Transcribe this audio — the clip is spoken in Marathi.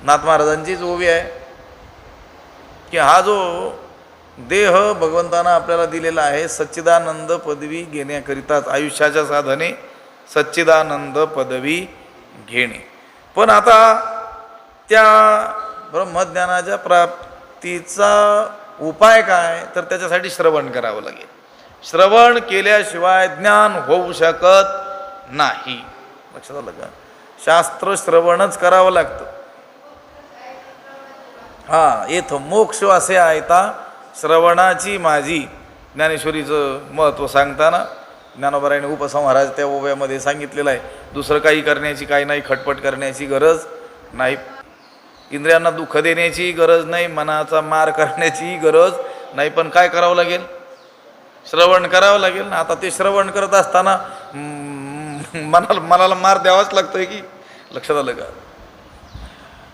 नाथ महाराजांचीच ओवी आहे की हा जो देह भगवंतानं आपल्याला दिलेला आहे सच्चिदानंद पदवी घेण्याकरिताच, आयुष्याच्या साधने सच्चिदानंद पदवी घेणे. पण आता त्या ब्रह्मज्ञानाच्या प्राप्तीचा उपाय काय, तर त्याच्यासाठी श्रवण करावं लागेल. श्रवण केल्याशिवाय ज्ञान होऊ शकत नाही. लक्षात आलं का? शास्त्र श्रवणच करावं लागतं. हा येथ मोक्ष असे आयता श्रवणाची माझी, ज्ञानेश्वरीचं महत्त्व सांगताना ज्ञानोबरायाने उपसंहाराच्या त्या ओव्यामध्ये सांगितलेलं आहे. दुसरं काही करण्याची काही नाही, खटपट करण्याची गरज नाही, इंद्रियांना दुःख देण्याची गरज नाही, मनाचा मार करण्याची गरज नाही. पण काय करावं लागेल? श्रवण करावं लागेल ना. आता ते श्रवण करत असताना मनाला मार द्यावाच लागतोय की. लक्षात आलं का?